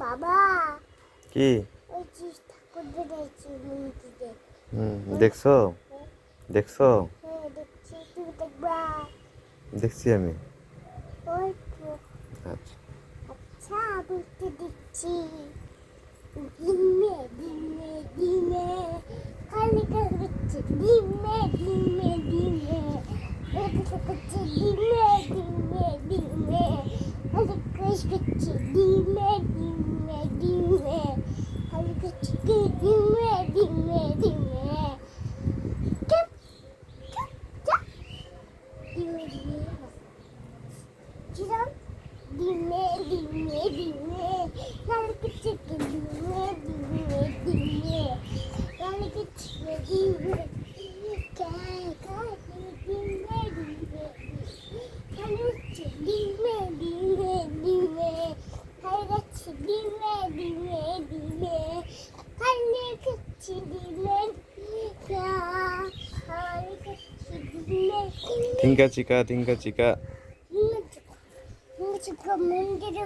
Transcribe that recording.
বাবা কি ওই চিজ ঠাকুর দেখছি মন্দিরে। দেখছো দেখছো হ্যাঁ দেখছি, তুই দেখবা? দেখছি আমি। ওই তো। আচ্ছা আচ্ছা বলতে দিচ্ছি। ডিমে ডিমে ডিমে কালি কালি করছে, ডিমে ডিমে ডিমে করছে, ডিমে ডিমে ডিমে কালি কালি করছে, ডিমে ডিমে ডিমে কালি করছে, ডিমে ডিমে ডিমে চুপ চুপ চুপ ডিমে ডিমে চিরাম ডিমে ডিমে ডিমে কালি করছে, ডিমে ডিমে ডিমে কালি করছে, ডিমে কাই কাই ডিমে ডিমে কালি করছে, ডিমে ডিমে ডিমে কালি করছে, ডিমে ডিমে ডিমে কালি করছে, ডিমে কালি করছে, ডিমে টিঙ্কা চিকা ডিমে মন্দিরে